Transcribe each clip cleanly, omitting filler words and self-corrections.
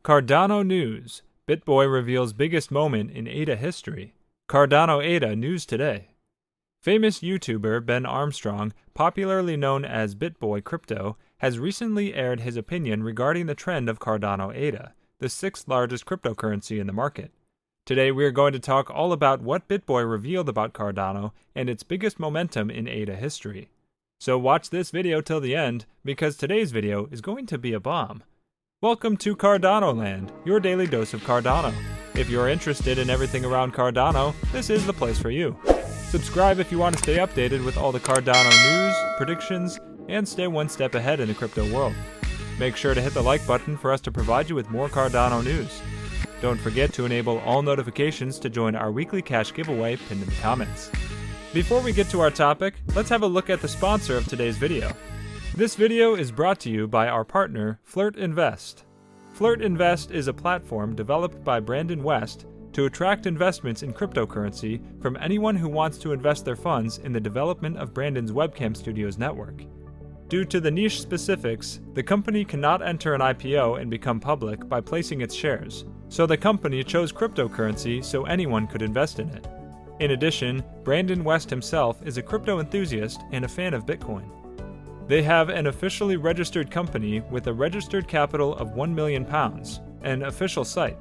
Cardano news. Bitboy reveals biggest moment in ADA history. Cardano ADA news today. Famous YouTuber Ben Armstrong, popularly known as Bitboy Crypto, has recently aired his opinion regarding the trend of Cardano ADA, the sixth largest cryptocurrency in the market. Today we are going to talk all about what Bitboy revealed about Cardano and its biggest momentum in ADA history. So watch this video till the end, because today's video is going to be a bomb. Welcome to Cardano Land, your daily dose of Cardano. If you're interested in everything around Cardano, this is the place for you. Subscribe if you want to stay updated with all the Cardano news, predictions, and stay one step ahead in the crypto world. Make sure to hit the like button for us to provide you with more Cardano news. Don't forget to enable all notifications to join our weekly cash giveaway pinned in the comments. Before we get to our topic, let's have a look at the sponsor of today's video. This video is brought to you by our partner, Flirt Invest. Flirt Invest is a platform developed by Brandon West to attract investments in cryptocurrency from anyone who wants to invest their funds in the development of Brandon's webcam studios network. Due to the niche specifics, the company cannot enter an IPO and become public by placing its shares, so the company chose cryptocurrency so anyone could invest in it. In addition, Brandon West himself is a crypto enthusiast and a fan of Bitcoin. They have an officially registered company with a registered capital of £1 million, an official site.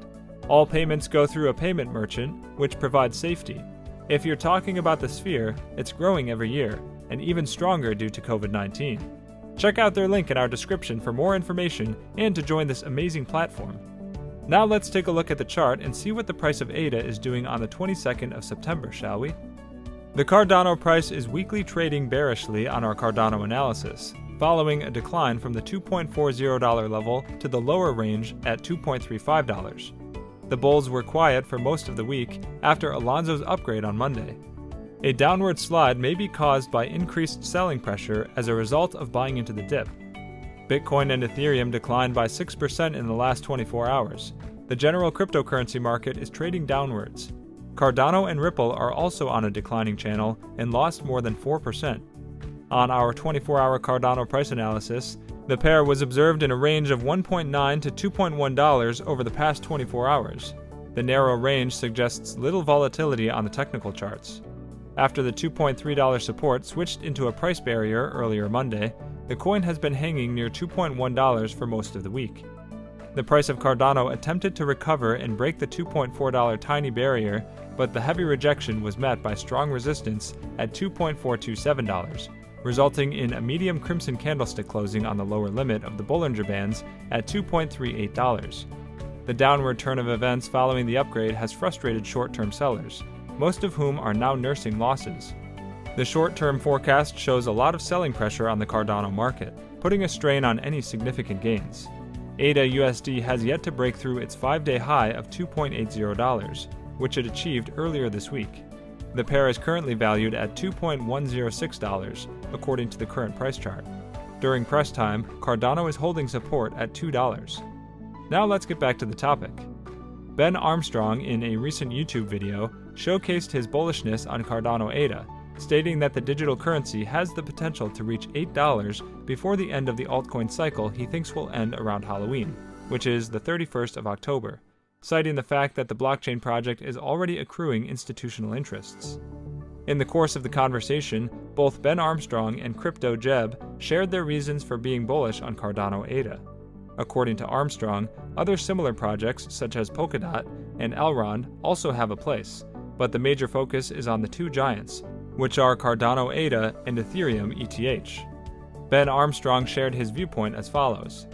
All payments go through a payment merchant, which provides safety. If you're talking about the Sphere, it's growing every year, and even stronger due to COVID-19. Check out their link in our description for more information and to join this amazing platform. Now let's take a look at the chart and see what the price of ADA is doing on the 22nd of September, shall we? The Cardano price is weekly trading bearishly on our Cardano analysis, following a decline from the $2.40 level to the lower range at $2.35. The bulls were quiet for most of the week after Alonso's upgrade on Monday. A downward slide may be caused by increased selling pressure as a result of buying into the dip. Bitcoin and Ethereum declined by 6% in the last 24 hours. The general cryptocurrency market is trading downwards. Cardano and Ripple are also on a declining channel and lost more than 4%. On our 24-hour Cardano price analysis, the pair was observed in a range of $1.9 to $2.1 over the past 24 hours. The narrow range suggests little volatility on the technical charts. After the $2.3 support switched into a price barrier earlier Monday, the coin has been hanging near $2.1 for most of the week. The price of Cardano attempted to recover and break the $2.4 tiny barrier, but the heavy rejection was met by strong resistance at $2.427, resulting in a medium crimson candlestick closing on the lower limit of the Bollinger Bands at $2.38. The downward turn of events following the upgrade has frustrated short-term sellers, most of whom are now nursing losses. The short-term forecast shows a lot of selling pressure on the Cardano market, putting a strain on any significant gains. ADA USD has yet to break through its 5-day high of $2.80, which it achieved earlier this week. The pair is currently valued at $2.106, according to the current price chart. During press time, Cardano is holding support at $2. Now let's get back to the topic. Ben Armstrong, in a recent YouTube video, showcased his bullishness on Cardano ADA, stating that the digital currency has the potential to reach $8 before the end of the altcoin cycle he thinks will end around Halloween, which is the 31st of October, citing the fact that the blockchain project is already accruing institutional interests. In the course of the conversation, both Ben Armstrong and crypto Jebb shared their reasons for being bullish on Cardano ADA. According to Armstrong, other similar projects such as Polkadot and Elrond also have a place, but the major focus is on the two giants, which are Cardano ADA and Ethereum ETH. Ben Armstrong shared his viewpoint as follows.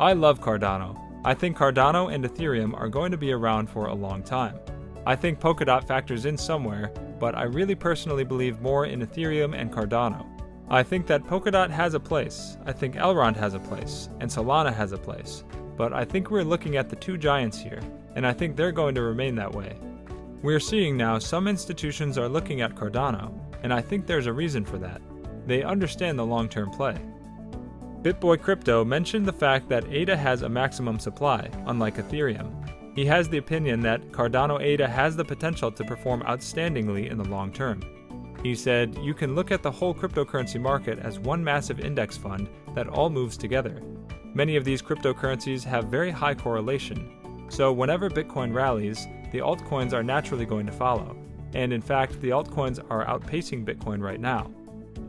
I love Cardano. I think Cardano and Ethereum are going to be around for a long time. I think Polkadot factors in somewhere, but I really personally believe more in Ethereum and Cardano. I think that Polkadot has a place, I think Elrond has a place, and Solana has a place, but I think we're looking at the two giants here, and I think they're going to remain that way. We're seeing now some institutions are looking at Cardano, and I think there's a reason for that. They understand the long-term play. Bitboy Crypto mentioned the fact that ADA has a maximum supply, unlike Ethereum. He has the opinion that Cardano ADA has the potential to perform outstandingly in the long term. He said, "You can look at the whole cryptocurrency market as one massive index fund that all moves together. Many of these cryptocurrencies have very high correlation, so whenever Bitcoin rallies, the altcoins are naturally going to follow, and in fact, the altcoins are outpacing Bitcoin right now.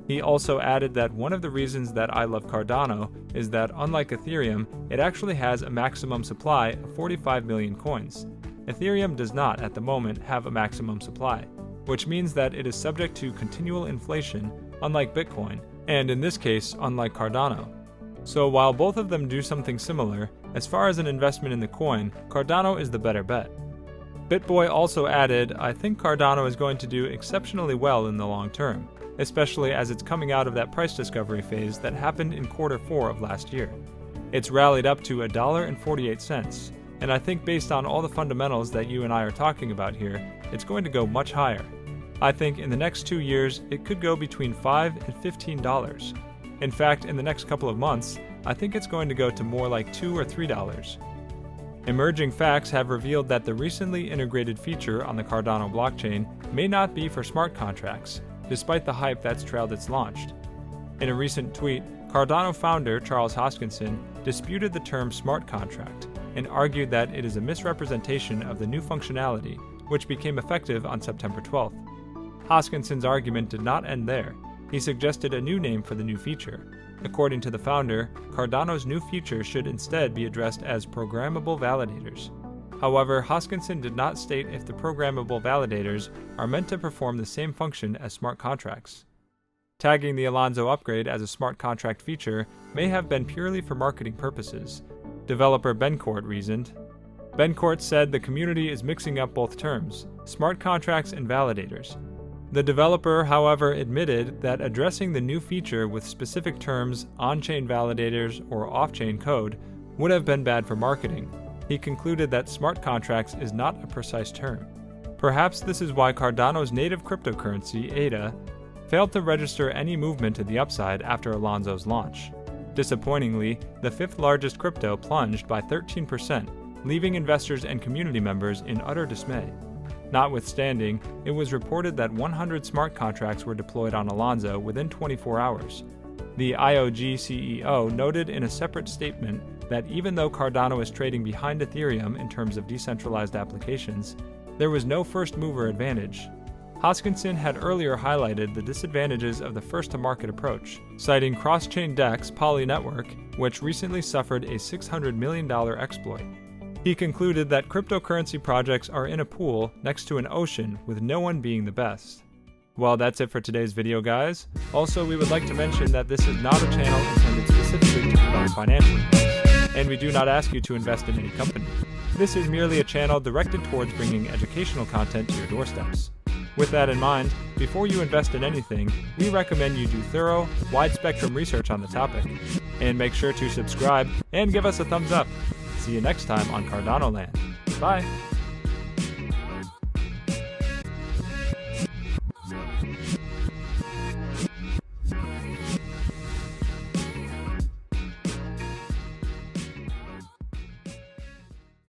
He also added that one of the reasons that I love Cardano is that unlike Ethereum, it actually has a maximum supply of 45 million coins. Ethereum does not, at the moment, have a maximum supply, which means that it is subject to continual inflation, unlike Bitcoin, and in this case, unlike Cardano. So while both of them do something similar, as far as an investment in the coin, Cardano is the better bet. Bitboy also added, I think Cardano is going to do exceptionally well in the long term, especially as it's coming out of that price discovery phase that happened in Q4 of last year. It's rallied up to $1.48, and I think based on all the fundamentals that you and I are talking about here, it's going to go much higher. I think in the next 2 years, it could go between $5 and $15. In fact, in the next couple of months, I think it's going to go to more like $2 or $3. Emerging facts have revealed that the recently integrated feature on the Cardano blockchain may not be for smart contracts, despite the hype that's trailed its launch. In a recent tweet, Cardano founder Charles Hoskinson disputed the term smart contract and argued that it is a misrepresentation of the new functionality, which became effective on September 12th. Hoskinson's argument did not end there. He suggested a new name for the new feature. According to the founder, Cardano's new feature should instead be addressed as programmable validators. However, Hoskinson did not state if the programmable validators are meant to perform the same function as smart contracts. Tagging the Alonzo upgrade as a smart contract feature may have been purely for marketing purposes, developer Bencourt reasoned. Bencourt said the community is mixing up both terms, smart contracts and validators. The developer, however, admitted that addressing the new feature with specific terms, on-chain validators or off-chain code, would have been bad for marketing. He concluded that smart contracts is not a precise term. Perhaps this is why Cardano's native cryptocurrency, ADA, failed to register any movement to the upside after Alonzo's launch. Disappointingly, the fifth largest crypto plunged by 13%, leaving investors and community members in utter dismay. Notwithstanding, it was reported that 100 smart contracts were deployed on Alonzo within 24 hours. The IOG CEO noted in a separate statement that even though Cardano is trading behind Ethereum in terms of decentralized applications, there was no first-mover advantage. Hoskinson had earlier highlighted the disadvantages of the first-to-market approach, citing cross-chain DEX Poly Network, which recently suffered a $600 million exploit. He concluded that cryptocurrency projects are in a pool next to an ocean with no one being the best. Well, that's it for today's video, guys. Also, we would like to mention that this is not a channel intended specifically to provide financial advice, and we do not ask you to invest in any company. This is merely a channel directed towards bringing educational content to your doorsteps. With that in mind, before you invest in anything, we recommend you do thorough, wide-spectrum research on the topic. And make sure to subscribe and give us a thumbs up. See you next time on Cardano Land. Bye!